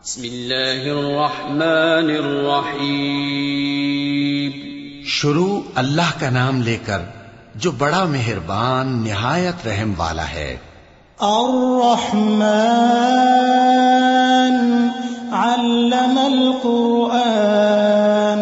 بسم اللہ الرحمن الرحیم۔ شروع اللہ کا نام لے کر جو بڑا مہربان نہایت رحم والا ہے۔ الرحمن علم القرآن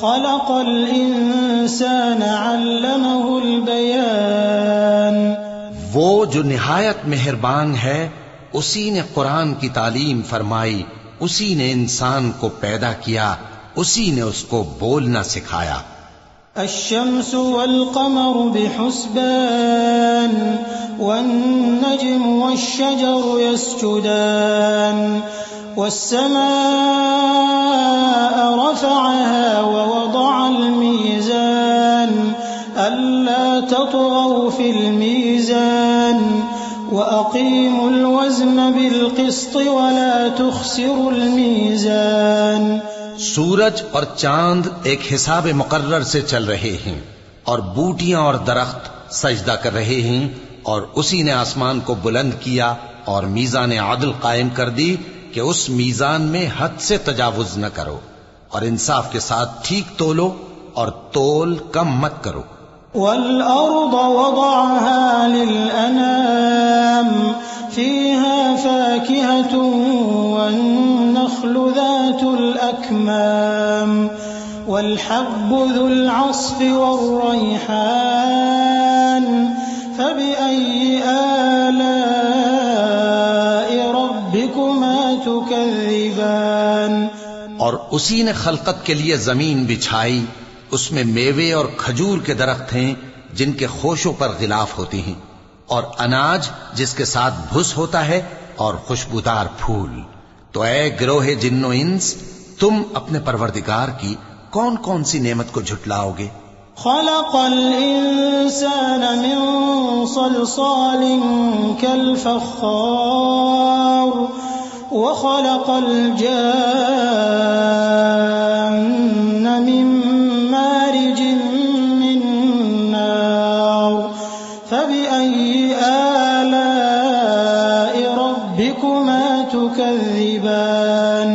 خلق الانسان علمه البیان۔ وہ جو نہایت مہربان ہے اسی نے قرآن کی تعلیم فرمائی، اسی نے انسان کو پیدا کیا، اسی نے اس کو بولنا سکھایا۔ الشمس والقمر بحسبان والنجم والشجر يسجدان والسماء رفعها ووضع الميزان ألا تطغوا في الميزان وأقيموا الوزن بالقسط ولا تخسروا الميزان۔ سورج اور چاند ایک حساب مقرر سے چل رہے ہیں، اور بوٹیاں اور درخت سجدہ کر رہے ہیں، اور اسی نے آسمان کو بلند کیا اور میزان عدل قائم کر دی کہ اس میزان میں حد سے تجاوز نہ کرو، اور انصاف کے ساتھ ٹھیک تولو اور تول کم مت کرو۔ والأرض وضعها للأنام فيها فاكهة والنخل ذات الأكمام والحب ذو العصف والريحان فبأي آلاء ربكما تكذبان۔ اور اسی نے خلقت کے لیے زمین بچھائی، اس میں میوے اور کھجور کے درخت ہیں جن کے خوشوں پر غلاف ہوتی ہیں، اور اناج جس کے ساتھ بھس ہوتا ہے، اور خوشبودار پھول۔ تو اے گروہ جن و انس، تم اپنے پروردگار کی کون کون سی نعمت کو جھٹلاؤ گے؟ خلق الانسان من صلصال كالفخار وخلق الجان من مارج من نار فبأي آلاء ربكما تكذبان۔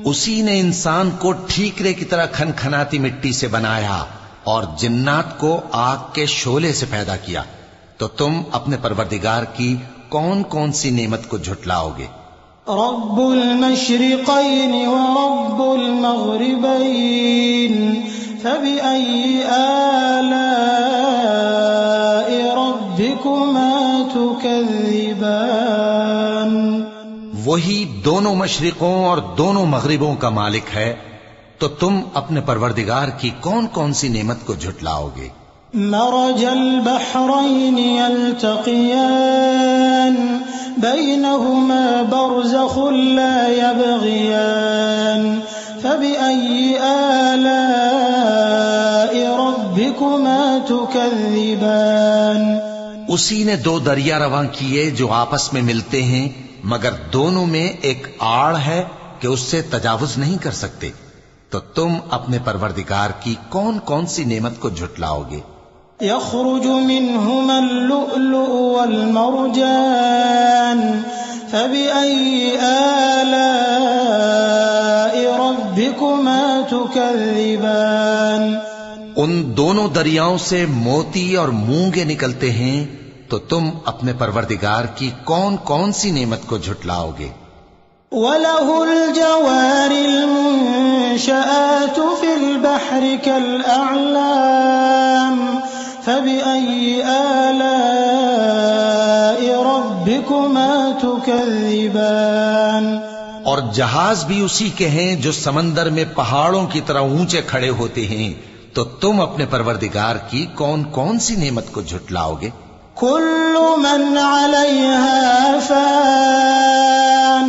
اسی نے انسان کو ٹھیکرے کی طرح کھنکھناتی مٹی سے بنایا اور جنات کو آگ کے شعلے سے پیدا کیا، تو تم اپنے پروردگار کی کون کون سی نعمت کو جھٹلاؤ گے؟ رب المشرقين ورب المغربين فبأي آلاء ربكما تكذبان۔ وہی دونوں مشرقوں اور دونوں مغربوں کا مالک ہے، تو تم اپنے پروردگار کی کون کون سی نعمت کو جھٹلاؤ گے؟ مرج البحرين يلتقيان بينهما برزخ لا يبغيان فبأي آلاء ربكما تكذبان۔ اسی نے دو دریا رواں کیے جو آپس میں ملتے ہیں، مگر دونوں میں ایک آڑ ہے کہ اس سے تجاوز نہیں کر سکتے، تو تم اپنے پروردگار کی کون کون سی نعمت کو جھٹلاؤ گے؟ يخرج منهما اللؤلؤ والمرجان فبأي آلاء ربكما تكذبان۔ ان دونوں دریاؤں سے موتی اور مونگے نکلتے ہیں، تو تم اپنے پروردگار کی کون کون سی نعمت کو جھٹلاؤ گے؟ وَلَهُ الْجَوَارِ الْمُنشَآتُ فِي الْبَحْرِ كَالْأَعْلَامِ فَبِأَيِّ آلَاءِ رَبِّكُمَا تُكَذِّبَانِ۔ اور جہاز بھی اسی کے ہیں جو سمندر میں پہاڑوں کی طرح اونچے کھڑے ہوتے ہیں، تو تم اپنے پروردگار کی کون کون سی نعمت کو جھٹلاؤ گے؟ كل من عليها فان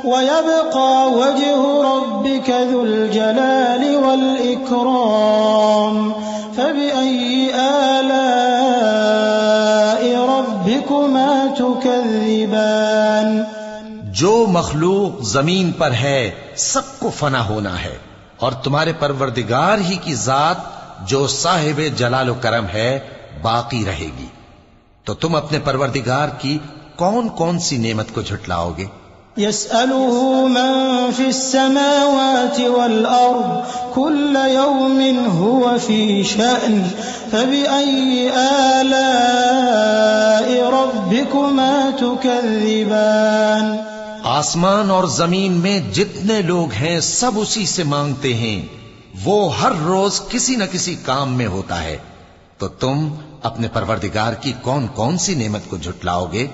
ويبقى وجه ربك ذو الجلال والإكرام فبأي آلاء ربكما تكذبان۔ جو مخلوق زمین پر ہے سب کو فنا ہونا ہے، اور تمہارے پروردگار ہی کی ذات جو صاحب جلال و کرم ہے باقی رہے گی، تو تم اپنے پروردگار کی کون کون سی نعمت کو جھٹلاؤ گے؟ يسأله من في السماوات والأرض كل يوم هو في شأن فبأي آلاء ربكما تكذبان آسمان اور زمین میں جتنے لوگ ہیں سب اسی سے مانگتے ہیں، وہ ہر روز کسی نہ کسی کام میں ہوتا ہے، تو تم اپنے پروردگار کی کون کون سی نعمت کو جھٹلاؤ گے؟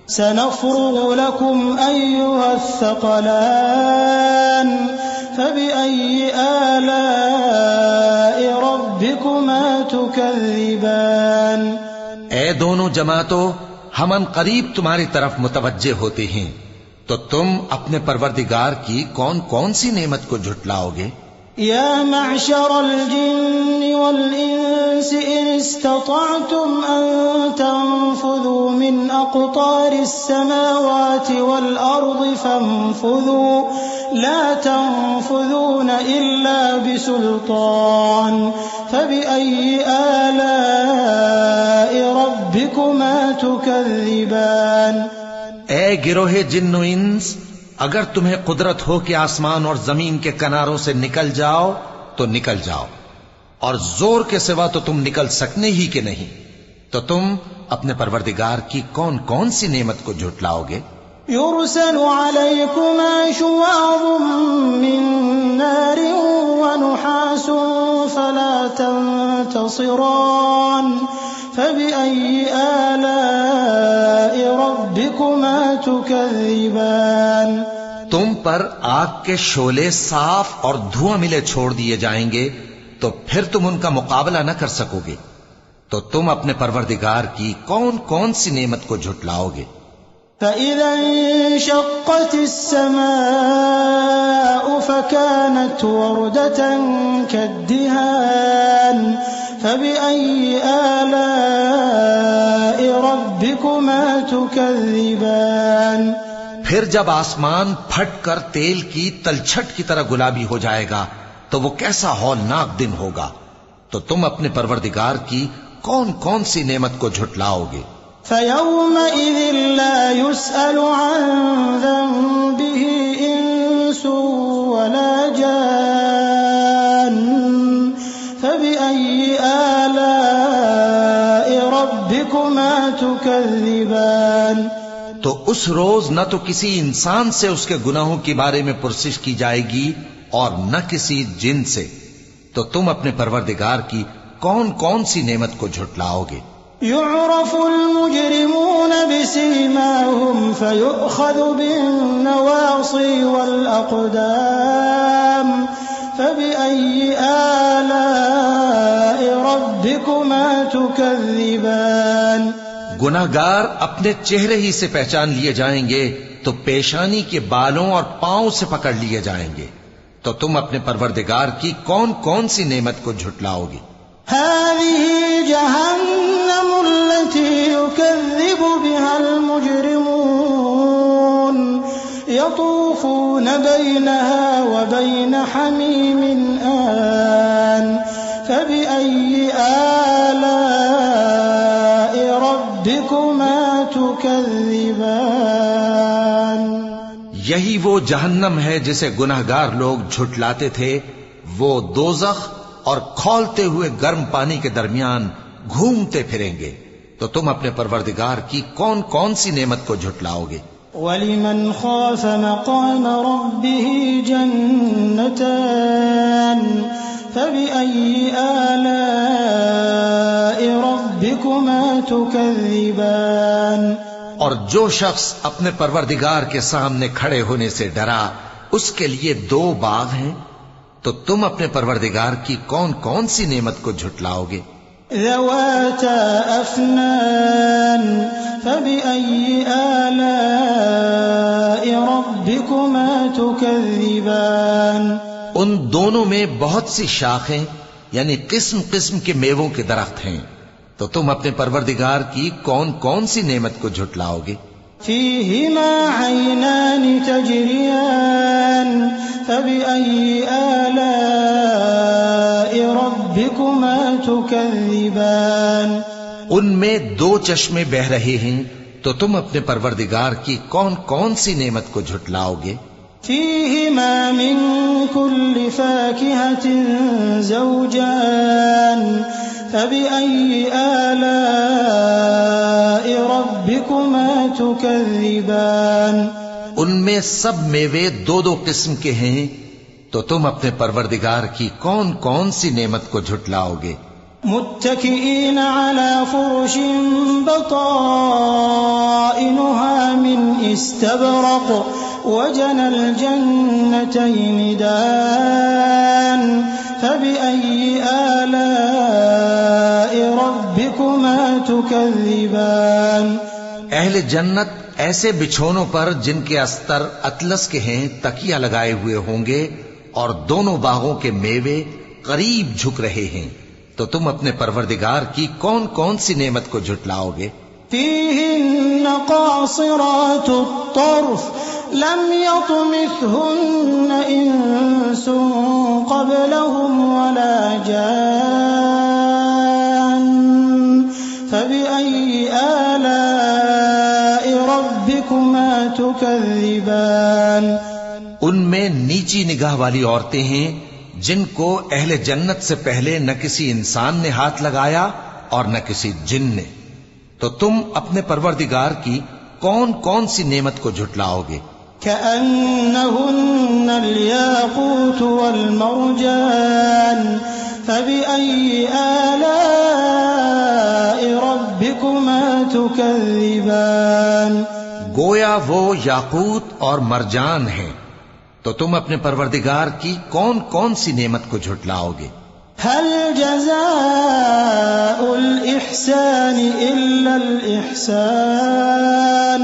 سنفرغ لكم أيها الثقلان فبأي آلاء ربكما تكذبان اے دونوں جماعتوں، ہم ان قریب تمہاری طرف متوجہ ہوتے ہیں، تو تم اپنے پروردگار کی کون کون سی نعمت کو جھٹلاؤ گے؟ يا معشر الجن والإنس إن استطعتم أن تنفذوا من أقطار السماوات والأرض فانفذوا لا تنفذون إلا بسلطان فبأي آلاء ربكما تكذبان اے گروہ جن و انس، اگر تمہیں قدرت ہو کہ آسمان اور زمین کے کناروں سے نکل جاؤ تو نکل جاؤ، اور زور کے سوا تو تم نکل سکنے ہی کہ نہیں، تو تم اپنے پروردگار کی کون کون سی نعمت کو جھٹلاؤ گے؟ يرسل عليكما شواظ من نار ونحاس فلا تنتصران فبأي آلاء ربكما تكذبان تم پر آگ کے شعلے صاف اور دھواں ملے چھوڑ دیے جائیں گے، تو پھر تم ان کا مقابلہ نہ کر سکو گے، تو تم اپنے پروردگار کی کون کون سی نعمت کو جھٹلاؤ گے؟ فإذا انشقت السماء فكانت وردة كالدهان فبأي آلاء ربكما تكذبان پھر جب آسمان پھٹ کر تیل کی تلچھٹ کی طرح گلابی ہو جائے گا تو وہ کیسا ہولناک دن ہوگا، تو تم اپنے پروردگار کی کون کون سی نعمت کو جھٹلاؤ گے؟ فيومئذ لا يسأل عن ذنبه إنس ولا جان فبأي آلاء ربكما تكذبان تو اس روز نہ تو کسی انسان سے اس کے گناہوں کے بارے میں پرسش کی جائے گی اور نہ کسی جن سے، تو تم اپنے پروردگار کی کون کون سی نعمت کو جھٹلاؤ گے؟ يعرف المجرمون بسيماهم فيؤخذ بالنواصي والأقدام فبأي آلاء ربكما تكذبان گناہگار اپنے چہرے ہی سے پہچان لیے جائیں گے تو پیشانی کے بالوں اور پاؤں سے پکڑ لیے جائیں گے، تو تم اپنے پروردگار کی کون کون سی نعمت کو جھٹلاؤ گے؟ هذه جهنم التي يكذب بها المجرمون يطوفون بينها وبين حميم آن فبأي آلاء ربكما تكذبان یہی وہ جہنم ہے جسے گناہگار لوگ جھٹلاتے تھے، وہ دوزخ اور کھولتے ہوئے گرم پانی کے درمیان گھومتے پھریں گے، تو تم اپنے پروردگار کی کون کون سی نعمت کو جھٹلاؤ گے؟ وَلِمَنْ خَافَ مَقَامَ رَبِّهِ جَنَّتَانِ فَبِأَيِّ آلَاءِ رَبِّكُمَا تُكَذِّبَانِ اور جو شخص اپنے پروردگار کے سامنے کھڑے ہونے سے ڈرا، اس کے لیے دو باغ ہیں، تو تم اپنے پروردگار کی کون کون سی نعمت کو جھٹلاؤ گے؟ ذواتا افنان فبأي آلاء ربكما تكذبان ان دونوں میں بہت سی شاخیں یعنی قسم قسم کے میووں کے درخت ہیں، تو تم اپنے پروردگار کی کون کون سی نعمت کو جھٹلاؤ گے؟ فيهما عينان تجريان فبأي آلاء ربكما تكذبان ان میں دو چشمے بہ رہے ہیں، تو تو تم اپنے پروردگار کی کون کون سی نعمت کو جھٹلاؤ گے؟ فيهما من كل فاكهة زوجان فبأي آلاء ربكما تكذبان ان میں سب میوے دو دو قسم کے ہیں، تو تم اپنے پروردگار کی کون کون سی نعمت کو جھٹلاؤ گے؟ متكئين على فرش بطائنها من استبرق وجنى الجنتين دان فبأي آلاء ربكما تكذبان اہل جنت ایسے بچھونوں پر جن کے استر اطلس کے ہیں تکیہ لگائے ہوئے ہوں گے، اور دونوں باغوں کے میوے قریب جھک رہے ہیں، تو تم اپنے پروردگار کی کون کون سی نعمت کو جھٹلاؤ گے؟ فيهن قاصرات الطرف لم يطمثهن إنس قبلهم ولا جان فبأي آلاء ربكما تكذبان ان میں نیچی نگاہ والی عورتیں ہیں جن کو اہل جنت سے پہلے نہ کسی انسان نے ہاتھ لگایا اور نہ کسی جن نے، تو تم اپنے پروردگار کی کون کون سی نعمت کو جھٹلاؤ گے؟ كأنهن الياقوت والمرجان فبأي آلاء ربكما تكذبان گویا وہ یاقوت اور مرجان ہیں، تو تم اپنے پروردگار کی کون کون سی نعمت کو جھٹلاؤ گے؟ هل جزاء الإحسان إلا الإحسان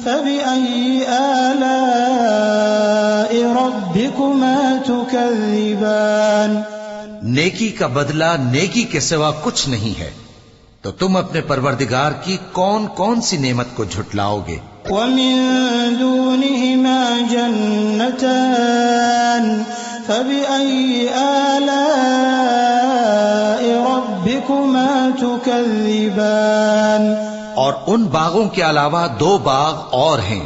فبأي آلاء ربكما تكذبان نیکی کا بدلہ نیکی کے سوا کچھ نہیں ہے، تو تم اپنے پروردگار کی کون کون سی نعمت کو جھٹلاؤ گے؟ ومن دونهما جنتان فبأي آلاء ربكما تكذبان اور ان باغوں کے علاوہ دو باغ اور ہیں،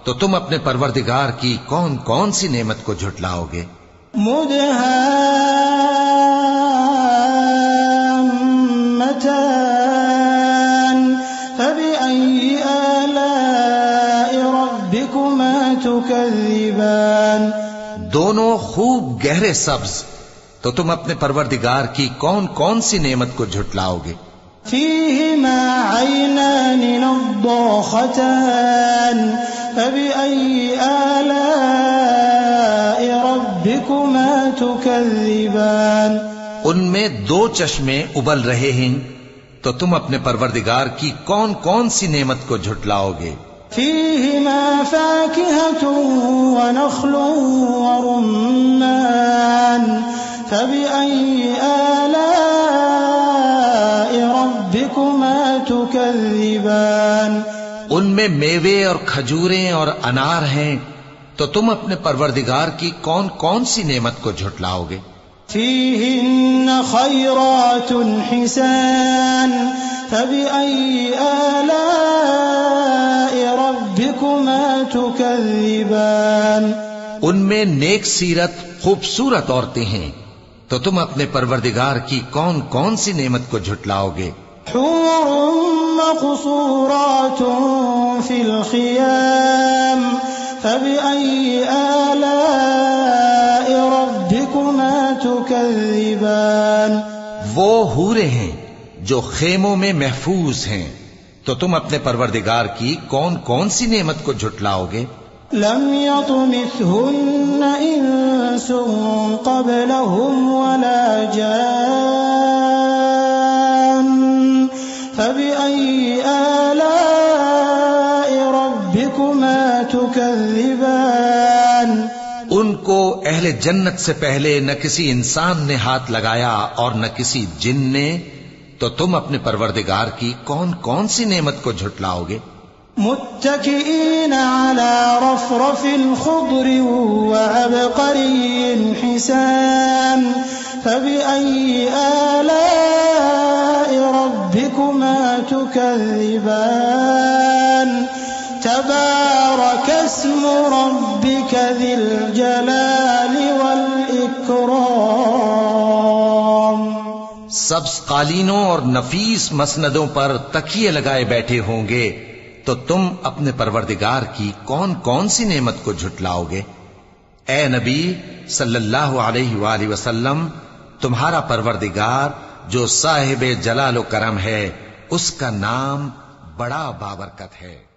تو تم اپنے پروردگار کی کون کون سی نعمت کو جھٹلاؤ گے؟ مدهامتان فبأي آلاء ربكما تكذبان دونوں خوب گہرے سبز، تو تم اپنے پروردگار کی کون کون سی نعمت کو جھٹلاؤ گے؟ فيهما عينان نضاختان فبأي آلاء ربكما تكذبان ان میں دو چشمے ابل رہے ہیں، تو تم اپنے پروردگار کی کون کون سی نعمت کو جھٹلاؤ گے؟ فيهما فاكهة ونخل ورمان فبأي آلاء ربكما تكذبان ان میں میوے اور کھجوریں اور انار ہیں، تو تم اپنے پروردگار کی کون کون سی نعمت کو جھٹلاؤ گے؟ فيهن خيرات حسان فبأي آلاء ربكما تكذبان ان میں نیک سیرت خوبصورت عورتیں ہیں، تو تم اپنے پروردگار کی کون کون سی نعمت کو جھٹلاؤ گے؟ حور مقصورات في الخيام فبأي آلاء ربكما تكذبان وہ حوریں ہیں جو خیموں میں محفوظ ہیں، تو تم اپنے پروردگار کی کون کون سی نعمت کو جھٹلاؤ گے؟ لم يطمثهن إنس قبلهم ولا جان فبأي آلاء ربكما تكذبان ان کو اہل جنت سے پہلے نہ کسی انسان نے ہاتھ لگایا اور نہ کسی جن نے، تو تم اپنے پروردگار کی کون کون سی نعمت کو جھٹلاؤ گے؟ متكئين على رفرف خضر وعبقري حسان فبأي آلاء ربكما تكذبان الجلال والإكرام سبز قالینوں اور نفیس مسندوں پر تکیے لگائے بیٹھے ہوں گے، تو تم اپنے پروردگار کی کون کون سی نعمت کو جھٹلاؤ گے؟ اے نبی صلی اللہ علیہ وآلہ وسلم، تمہارا پروردگار جو صاحب جلال و کرم ہے، اس کا نام بڑا بابرکت ہے۔